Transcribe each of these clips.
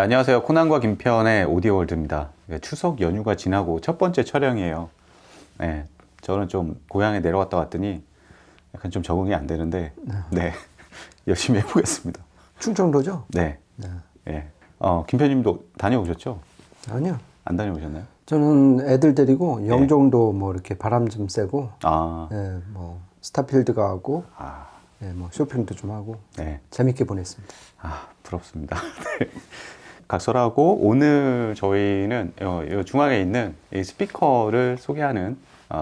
네, 안녕하세요. 코난과 김편의 오디오월드입니다. 추석 연휴가 지나고 첫 번째 촬영이에요. 네, 저는 좀 고향에 내려갔다 왔더니 약간 좀 적응이 안 되는데, 네, 열심히 해보겠습니다. 충청도죠? 네, 네. 네. 김편님도 다녀오셨죠? 아니요. 안 다녀오셨나요? 저는 애들 데리고 영종도 뭐 이렇게 바람 좀 쐬고, 아, 뭐 스타필드 가고, 아, 뭐 쇼핑도 좀 하고 네. 재밌게 보냈습니다. 아, 부럽습니다. 네. 각설하고 오늘 저희는 이 중앙에 있는 이 스피커를 소개하는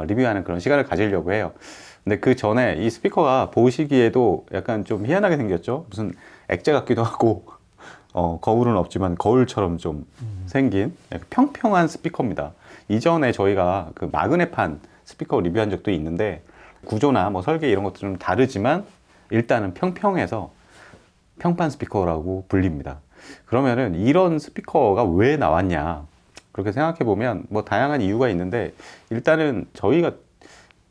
리뷰하는 그런 시간을 가지려고 해요. 근데 그 전에 이 스피커가 보시기에도 약간 좀 희한하게 생겼죠. 무슨 액자 같기도 하고 거울은 없지만 거울처럼 좀 생긴 약간 평평한 스피커입니다. 이전에 저희가 그 마그네판 스피커 리뷰한 적도 있는데 구조나 뭐 설계 이런 것도 좀 다르지만 일단은 평평해서 평판 스피커라고 불립니다. 그러면은 이런 스피커가 왜 나왔냐 그렇게 생각해 보면 뭐 다양한 이유가 있는데, 일단은 저희가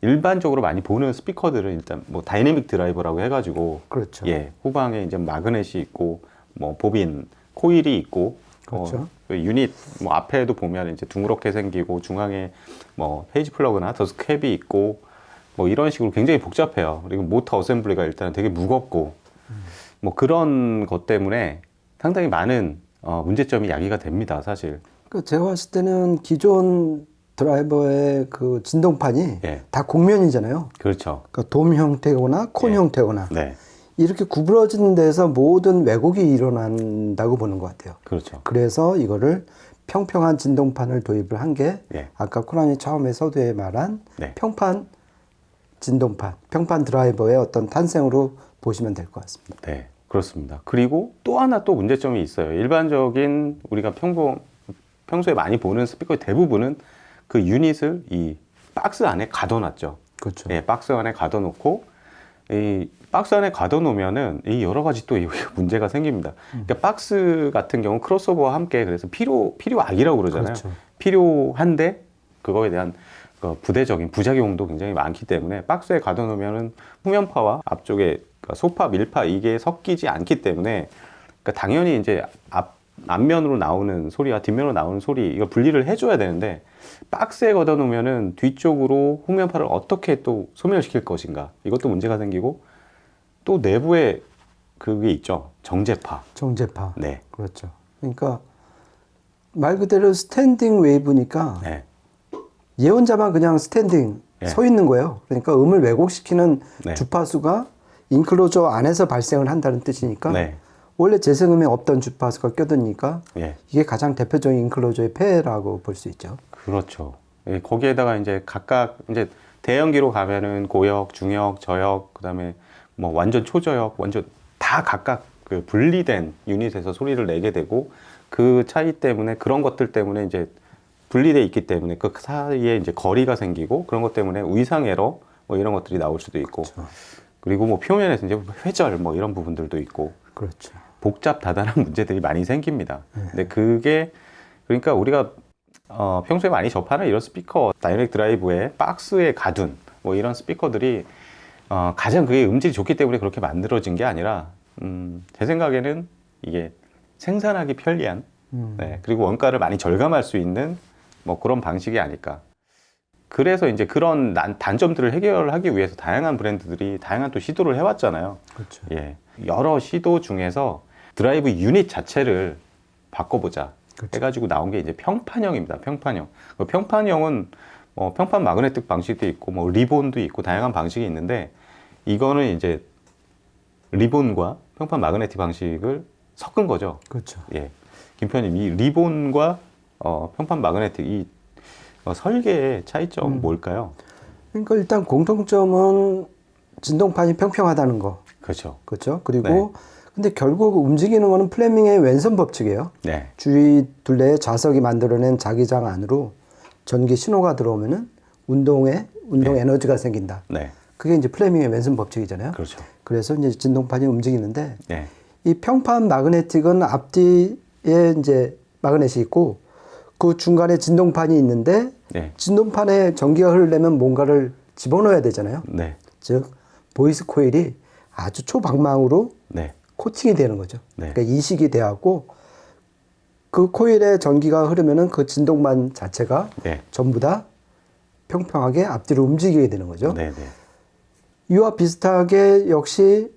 일반적으로 많이 보는 스피커들은 일단 뭐 다이내믹 드라이버라고 해가지고, 그렇죠. 예, 후방에 이제 마그넷이 있고 뭐 보빈 코일이 있고, 그렇죠. 그 유닛 뭐 앞에도 보면 이제 둥그렇게 생기고 중앙에 뭐 페이지 플러그나 더스크 캡이 있고 뭐 이런 식으로 굉장히 복잡해요. 그리고 모터 어셈블리가 일단 되게 무겁고 뭐 그런 것 때문에 상당히 많은 문제점이 야기가 됩니다, 사실. 제가 봤을 때는 기존 드라이버의 그 진동판이 예, 다 곡면이잖아요. 그렇죠. 그러니까 돔 형태거나 콘 예. 형태거나 네, 이렇게 구부러진 데서 모든 왜곡이 일어난다고 보는 것 같아요. 그렇죠. 그래서 이거를 평평한 진동판을 도입을 한 게 예, 아까 코난이 처음에 서두에 말한 네, 평판 진동판, 평판 드라이버의 어떤 탄생으로 보시면 될 것 같습니다. 네, 그렇습니다. 그리고 또 하나 또 문제점이 있어요. 일반적인 우리가 평소에 많이 보는 스피커의 대부분은 그 유닛을 이 박스 안에 가둬놨죠. 그렇죠. 예, 박스 안에 가둬놓고 이 박스 안에 가둬놓으면은 이 여러 가지 또 문제가 생깁니다. 그러니까 박스 같은 경우 크로스오버와 함께 그래서 필요악이라고 그러잖아요. 그렇죠. 필요한데 그거에 대한 그 부대적인 부작용도 굉장히 많기 때문에 박스에 가둬놓으면은 후면파와 앞쪽에 소파, 밀파 이게 섞이지 않기 때문에 그러니까 당연히 이제 앞면으로 나오는 소리와 뒷면으로 나오는 소리 이걸 분리를 해줘야 되는데 박스에 걷어놓으면은 뒤쪽으로 후면파를 어떻게 또 소멸시킬 것인가, 이것도 문제가 생기고 또 내부에 그게 있죠, 정제파. 정제파. 네, 그렇죠. 그러니까 말 그대로 스탠딩 웨이브니까 네, 예언자만 그냥 스탠딩 예. 서 있는 거예요. 그러니까 음을 왜곡시키는 네. 주파수가 인클로저 안에서 발생을 한다는 뜻이니까 네, 원래 재생음에 없던 주파수가 껴드니까 예, 이게 가장 대표적인 인클로저의 폐해라고 볼 수 있죠. 그렇죠. 예, 거기에다가 이제 각각 이제 대형기로 가면은 고역, 중역, 저역, 그다음에 뭐 완전 초저역, 완전 다 각각 그 분리된 유닛에서 소리를 내게 되고, 그 차이 때문에 그런 것들 때문에 이제 분리돼 있기 때문에 그 사이에 이제 거리가 생기고 그런 것 때문에 위상 에러 뭐 이런 것들이 나올 수도 있고, 그렇죠. 그리고 뭐 표면에서 이제 회절 뭐 이런 부분들도 있고 그렇죠. 복잡다단한 문제들이 많이 생깁니다. 근데 그게 그러니까 우리가 평소에 많이 접하는 이런 스피커, 다이렉트 드라이브에 박스에 가둔 뭐 이런 스피커들이 가장 그게 음질이 좋기 때문에 그렇게 만들어진 게 아니라 제 생각에는 이게 생산하기 편리한, 네, 그리고 원가를 많이 절감할 수 있는 뭐 그런 방식이 아닐까. 그래서 이제 그런 단점들을 해결하기 위해서 다양한 브랜드들이 다양한 또 시도를 해왔잖아요. 그렇죠. 예, 여러 시도 중에서 드라이브 유닛 자체를 바꿔보자 그렇죠. 해가지고 나온 게 이제 평판형입니다. 평판형. 그 평판형은 평판 마그네틱 방식도 있고 뭐 리본도 있고 다양한 방식이 있는데, 이거는 이제 리본과 평판 마그네틱 방식을 섞은 거죠. 그렇죠. 예, 김표님, 이 리본과 평판 마그네틱 이 설계의 차이점 뭘까요? 그러니까 일단 공통점은 진동판이 평평하다는 거. 그렇죠. 그렇죠. 그리고 네. 근데 결국 움직이는 거는 플레밍의 왼손 법칙이에요. 네, 주위 둘레의 자석이 만들어낸 자기장 안으로 전기 신호가 들어오면은 운동 에너지가 생긴다. 네, 그게 이제 플레밍의 왼손 법칙이잖아요. 그렇죠. 그래서 이제 진동판이 움직이는데 네, 이 평판 마그네틱은 앞뒤에 이제 마그넷이 있고 그 중간에 진동판이 있는데 네, 진동판에 전기가 흐르려면 뭔가를 집어넣어야 되잖아요. 네, 즉 보이스 코일이 아주 초방망으로 네, 코팅이 되는 거죠. 네. 그러니까 이식이 돼갖고 그 코일에 전기가 흐르면은 그 진동만 자체가 네. 전부 다 평평하게 앞뒤로 움직이게 되는 거죠. 네, 네. 이와 비슷하게 역시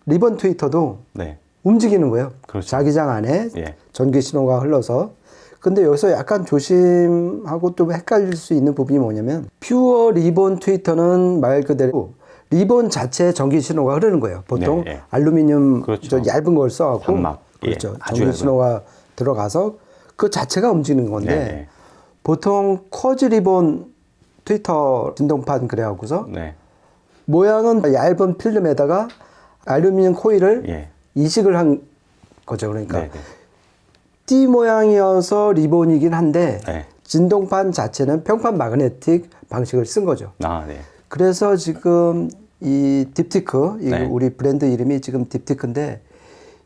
리본 트위터도 네. 움직이는 거예요. 그렇죠. 자기장 안에 예. 전기 신호가 흘러서. 근데 여기서 약간 조심하고 좀 헷갈릴 수 있는 부분이 뭐냐면 퓨어 리본 트위터는 말 그대로 리본 자체에 전기 신호가 흐르는 거예요. 보통 네, 예. 알루미늄 그렇죠. 저 얇은 걸 써갖고 단막. 예, 그렇죠. 아주 전기 얇은. 신호가 들어가서 그 자체가 움직이는 건데 네, 네. 보통 쿼즈 리본 트위터 진동판 그래갖고서 네. 모양은 얇은 필름에다가 알루미늄 코일을 예. 이식을 한 거죠. 그러니까 네, 네. T 모양이어서 리본이긴 한데 네. 진동판 자체는 평판 마그네틱 방식을 쓴 거죠. 아, 네. 그래서 지금 이 딥티크, 이 네. 우리 브랜드 이름이 지금 딥티크인데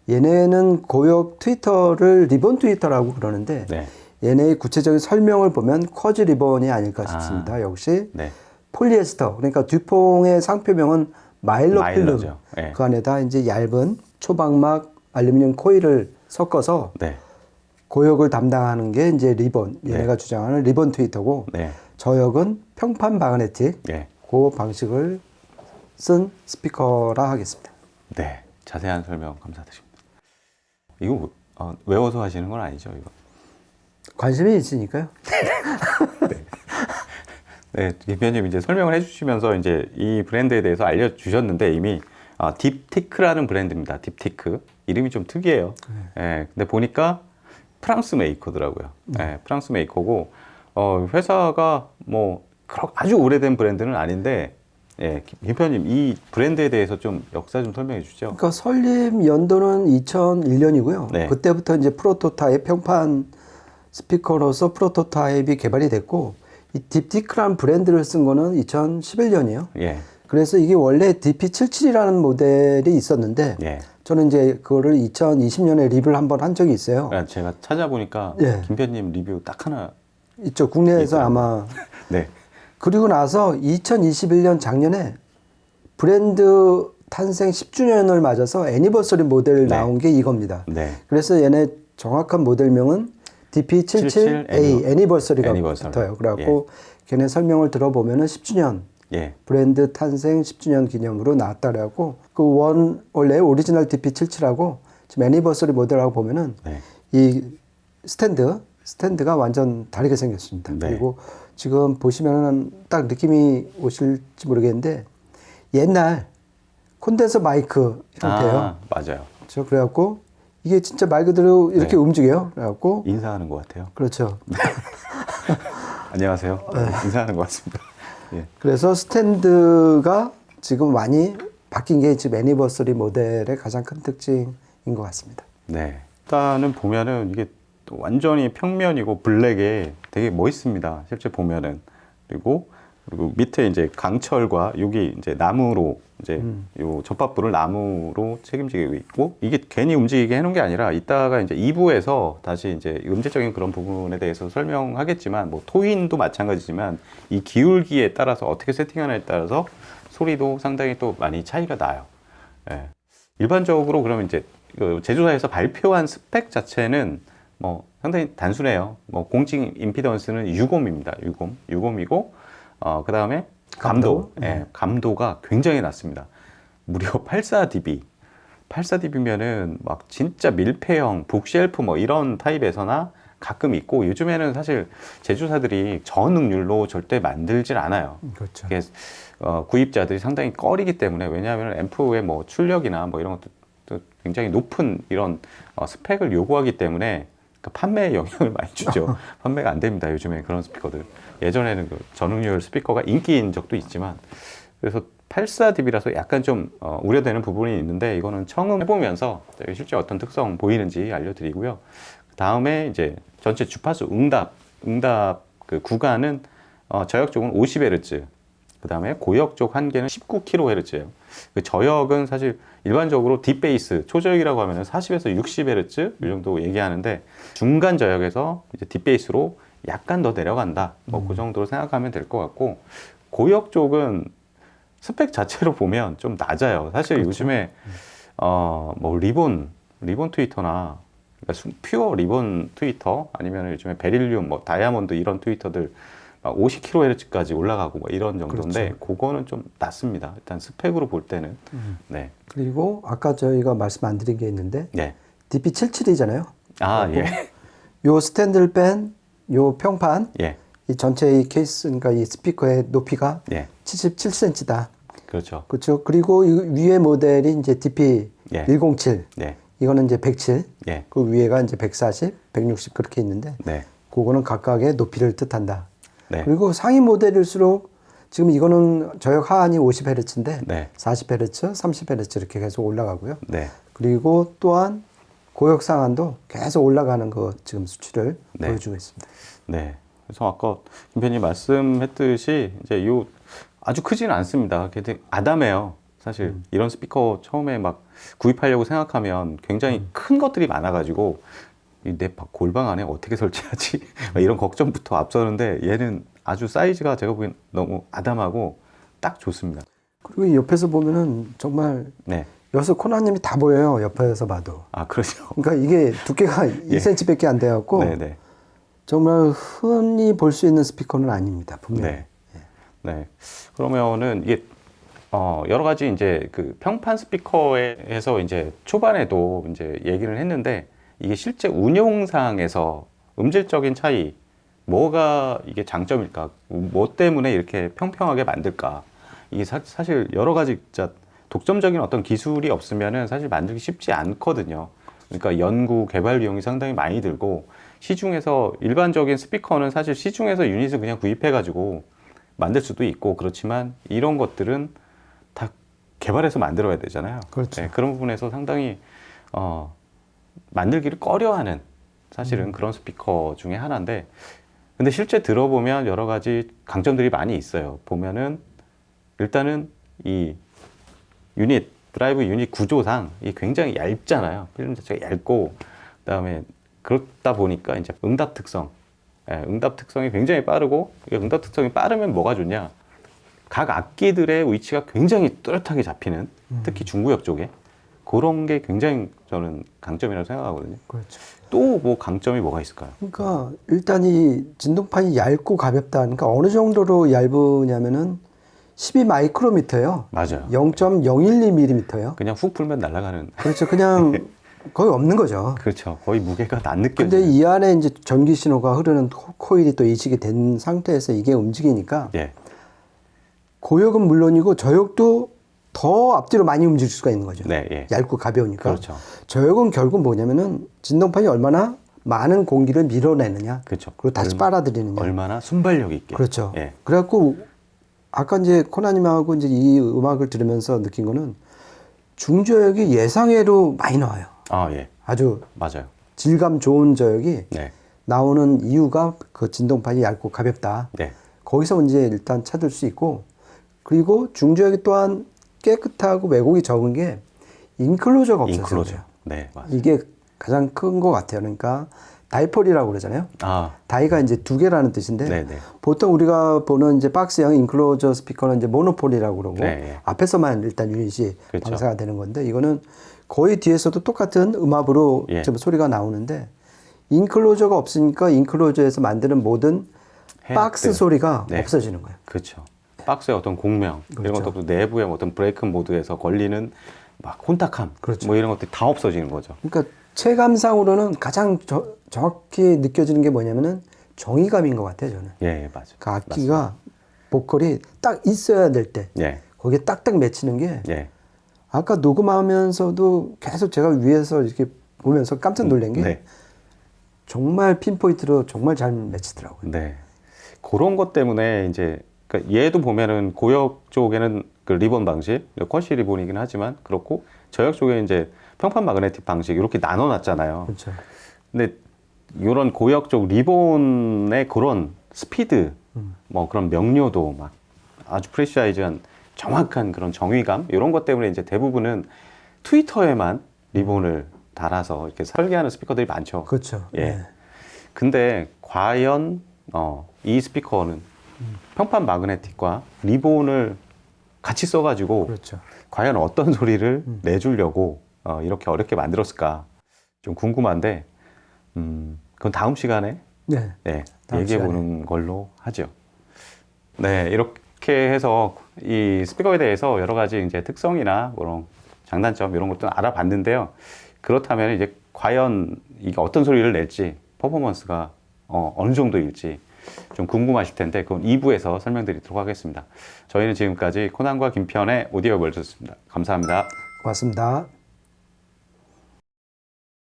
얘네는 고역 트위터를 리본 트위터라고 그러는데 네. 얘네의 구체적인 설명을 보면 쿼즈 리본이 아닐까 싶습니다. 역시 네. 폴리에스터, 그러니까 듀퐁의 상표명은 마일로 필름. 마일러죠. 예. 그 안에다 이제 얇은 초방막 알루미늄 코일을 섞어서 네. 고역을 담당하는 게 이제 리본, 얘네가 주장하는 리본 트위터고 네. 저역은 평판 마그네틱, 예. 그 방식을 쓴 스피커라 하겠습니다. 네. 자세한 설명 감사드립니다. 이거 외워서 하시는 건 아니죠, 이거? 관심이 있으니까요. 네, 대표님 이제 설명을 해주시면서 이제 이 브랜드에 대해서 알려주셨는데 이미 딥티크라는 브랜드입니다. 딥티크 이름이 좀 특이해요. 예, 근데 보니까 프랑스 메이커더라고요. 예, 프랑스 메이커고 회사가 뭐 아주 오래된 브랜드는 아닌데, 예, 김표님 이 브랜드에 대해서 좀 역사 좀 설명해 주시죠. 그러니까 설립 연도는 2001년이고요. 네. 그때부터 이제 프로토타입 평판 스피커로서 프로토타입이 개발이 됐고 이 딥티크라는 브랜드를 쓴 거는 2011년이에요. 예, 그래서 이게 원래 DP77이라는 모델이 있었는데 예. 저는 이제 그거를 2020년에 리뷰를 한번 한 적이 있어요. 그러니까 제가 찾아보니까 예. 김표님 리뷰 딱 하나. 있죠. 국내에서 있더라고요. 아마. 네, 그리고 나서 2021년 작년에 브랜드 탄생 10주년을 맞아서 애니버서리 모델 나온 게 이겁니다. 네. 그래서 얘네 정확한 모델명은 DP77A 애니버서리가 애니버서리. 붙어요. 그래갖고 걔네 설명을 들어보면은 10주년 예, 브랜드 탄생 10주년 기념으로 나왔다라고 그 원래 오리지널 DP77하고 지금 애니버서리 모델하고 보면은 네. 이 스탠드가 완전 다르게 생겼습니다. 네. 그리고 지금 보시면은 딱 느낌이 오실지 모르겠는데 옛날 콘덴서 마이크 형태예요. 아, 맞아요. 그렇죠. 그래갖고 이게 진짜 말 그대로 이렇게 네. 움직여요. 그래갖고 인사하는 것 같아요. 그렇죠. 안녕하세요. 인사하는 것 같습니다. 예. 그래서 스탠드가 지금 많이 바뀐 게 지금 애니버서리 모델의 가장 큰 특징인 것 같습니다. 네. 일단은 보면은 이게 또 완전히 평면이고 블랙에 되게 멋있습니다. 실제 보면은. 그리고 밑에 이제 강철과 여기 이제 나무로 이제 요 접합부를 나무로 책임지고 있고 이게 괜히 움직이게 해놓은 게 아니라 이따가 이제 2부에서 다시 이제 음질적인 그런 부분에 대해서 설명하겠지만 뭐 토인도 마찬가지지만 이 기울기에 따라서 어떻게 세팅하느냐에 따라서 소리도 상당히 또 많이 차이가 나요. 예. 일반적으로 그러면 이제 그 제조사에서 발표한 스펙 자체는 뭐 상당히 단순해요. 뭐 공식 임피던스는 60입니다. 60이고 그 다음에 감도, 예, 감도가 굉장히 낮습니다. 무려 84dB. 84dB면은 막 진짜 밀폐형, 북쉘프 뭐 이런 타입에서나 가끔 있고 요즘에는 사실 제조사들이 저능률로 절대 만들질 않아요. 그렇죠. 이게 구입자들이 상당히 꺼리기 때문에 왜냐하면 앰프의 뭐 출력이나 뭐 이런 것도 굉장히 높은 이런 스펙을 요구하기 때문에 그 판매에 영향을 많이 주죠. 판매가 안 됩니다. 요즘에 그런 스피커들. 예전에는 그 저능률 스피커가 인기인 적도 있지만 그래서 84dB라서 약간 좀 우려되는 부분이 있는데 이거는 청음해보면서 실제 어떤 특성 보이는지 알려드리고요. 그 다음에 이제 전체 주파수 응답 그 구간은 저역 쪽은 50Hz, 그 다음에 고역 쪽 한계는 19kHz예요. 그 저역은 사실 일반적으로 딥베이스, 초저역이라고 하면 40에서 60Hz 이 정도 얘기하는데 중간 저역에서 이제 딥베이스로 약간 더 내려간다. 뭐 그 정도로 생각하면 될 것 같고 고역 쪽은 스펙 자체로 보면 좀 낮아요. 사실 그렇죠. 요즘에 뭐 리본 트위터나 그러니까 퓨어 리본 트위터 아니면 요즘에 베릴륨, 뭐 다이아몬드 이런 트위터들 막 50kHz까지 올라가고 뭐 이런 정도인데 그거는 좀 낮습니다. 일단 스펙으로 볼 때는. 네. 그리고 아까 저희가 말씀 안 드린 게 있는데 네. DP77이잖아요. 아, 예. 요 스탠드를 뺀 요 평판 예. 이 전체 이 케이스 그러니까 이 스피커의 높이가 예. 77cm다. 그렇죠. 그렇죠. 그리고 이 위에 모델이 이제 DP107. 네. 이거는 이제 107. 예. 그 위에가 이제 140, 160 그렇게 있는데 네. 그거는 각각의 높이를 뜻한다. 네. 그리고 상위 모델일수록 지금 이거는 저역 하한이 50Hz인데 네. 40Hz, 30Hz 이렇게 계속 올라가고요. 네. 그리고 또한 고역 상한도 계속 올라가는 거 지금 수치를 네. 보여주고 있습니다. 네. 그래서 아까 김 편님 말씀했듯이 이제 요 아주 크지는 않습니다. 되게 아담해요. 사실 이런 스피커 처음에 막 구입하려고 생각하면 굉장히 큰 것들이 많아가지고 내 골방 안에 어떻게 설치하지? 이런 걱정부터 앞서는데 얘는 아주 사이즈가 제가 보기엔 너무 아담하고 딱 좋습니다. 그리고 이 옆에서 보면은 정말 네. 여기서 코나님이 다 보여요. 옆에서 봐도. 아, 그렇죠. 그러니까 이게 두께가 예. 2cm밖에 안 돼갖고 네네. 정말 정말 흔히 볼 수 있는 스피커는 아닙니다. 분명히. 네. 네. 그러면은 이게 여러 가지 이제 그 평판 스피커에서 이제 초반에도 이제 얘기를 했는데 이게 실제 운용상에서 음질적인 차이, 뭐가 이게 장점일까? 뭐 때문에 이렇게 평평하게 만들까? 이게 사실 여러 가지 진짜 독점적인 어떤 기술이 없으면은 사실 만들기 쉽지 않거든요. 그러니까 연구, 개발 비용이 상당히 많이 들고 시중에서 일반적인 스피커는 사실 시중에서 유닛을 그냥 구입해가지고 만들 수도 있고 그렇지만 이런 것들은 다 개발해서 만들어야 되잖아요. 그렇죠. 네, 그런 부분에서 상당히 만들기를 꺼려하는 사실은 그런 스피커 중에 하나인데 근데 실제 들어보면 여러 가지 강점들이 많이 있어요. 보면은 일단은 이 드라이브 유닛 구조상 이 굉장히 얇잖아요. 필름 자체가 얇고 그다음에 그렇다 보니까 이제 응답 특성, 응답 특성이 굉장히 빠르고 응답 특성이 빠르면 뭐가 좋냐? 각 악기들의 위치가 굉장히 뚜렷하게 잡히는 특히 중구역 쪽에 그런 게 굉장히 저는 강점이라고 생각하거든요. 그렇죠. 또 뭐 강점이 뭐가 있을까요? 그러니까 일단 이 진동판이 얇고 가볍다. 그러니까 어느 정도로 얇으냐면은 12 마이크로미터예요. 맞아요. 0.012mm예요. 그냥 훅 풀면 날아가는. 그렇죠. 그냥 거의 없는 거죠. 그렇죠. 거의 무게가 안 근데 느껴지는. 이 안에 이제 전기 신호가 흐르는 코일이 또 이식이 된 상태에서 이게 움직이니까 예. 고역은 물론이고 저역도 더 앞뒤로 많이 움직일 수가 있는 거죠. 네, 예. 얇고 가벼우니까. 그렇죠. 저역은 결국 뭐냐면은 진동판이 얼마나 많은 공기를 밀어내느냐. 그렇죠. 그리고 다시 빨아들이느냐. 얼마나 순발력 있게. 그렇죠. 예. 그래갖고 아까 이제 코나님하고 이제 이 음악을 들으면서 느낀 거는 중저역이 예상외로 많이 나와요. 아, 예. 아주 맞아요. 질감 좋은 저역이 네. 나오는 이유가 그 진동판이 얇고 가볍다. 네. 거기서 이제 일단 찾을 수 있고 그리고 중저역이 또한 깨끗하고 왜곡이 적은 게 인클로저가 없어서 인클로저. 그래요. 네, 맞아요. 이게 가장 큰 것 같아요. 그러니까 다이폴이라고 그러잖아요. 아, 다이가 이제 두 개라는 뜻인데 네, 네. 보통 우리가 보는 이제 박스형 인클로저 스피커는 이제 모노폴이라고 그러고 네. 앞에서만 일단 유닛이 그렇죠. 방사가 되는 건데 이거는 거의 뒤에서도 똑같은 음압으로 예. 좀 소리가 나오는데 인클로저가 없으니까 인클로저에서 만드는 모든 박스 해악들. 소리가 네. 없어지는 거예요. 그렇죠. 박스의 어떤 공명 이런 그렇죠. 것도 내부의 어떤 브레이크 모드에서 걸리는 막 혼탁함 그렇죠. 뭐 이런 것들이 다 없어지는 거죠. 그러니까 체감상으로는 가장 정확히 느껴지는 게 뭐냐면은 정의감인 것 같아요, 저는. 예, 예, 맞아요. 그 악기가 보컬이 딱 있어야 될 때 예, 거기에 딱딱 맺히는 게 예, 아까 녹음하면서도 계속 제가 위에서 이렇게 보면서 깜짝 놀란 게 네, 정말 핀포인트로 정말 잘 맺히더라고요. 네. 그런 것 때문에 이제 그러니까 얘도 보면은 고역 쪽에는 그 리본 방식, 쿼시 리본이긴 하지만 그렇고 저역 쪽에 이제 평판 마그네틱 방식 이렇게 나눠놨잖아요. 그렇죠. 근데 이런 고역 쪽 리본의 그런 스피드, 뭐 그런 명료도 막 아주 프리사이즈한 정확한 그런 정의감 이런 것 때문에 이제 대부분은 트위터에만 리본을 달아서 이렇게 설계하는 스피커들이 많죠. 그렇죠. 예. 네. 근데 과연 이 스피커는 평판 마그네틱과 리본을 같이 써가지고 그렇죠. 과연 어떤 소리를 내주려고 이렇게 어렵게 만들었을까 좀 궁금한데 그건 다음 시간에 네. 네, 다음 얘기해 보는 걸로 하죠. 네, 이렇게 해서 이 스피커에 대해서 여러 가지 이제 특성이나 그런 장단점 이런 것도 알아봤는데요. 그렇다면 이제 과연 이게 어떤 소리를 낼지, 퍼포먼스가 어느 정도일지 좀 궁금하실 텐데 그건 2부에서 설명드리도록 하겠습니다. 저희는 지금까지 코난과 김편의 오디오 월드였습니다. 감사합니다. 고맙습니다.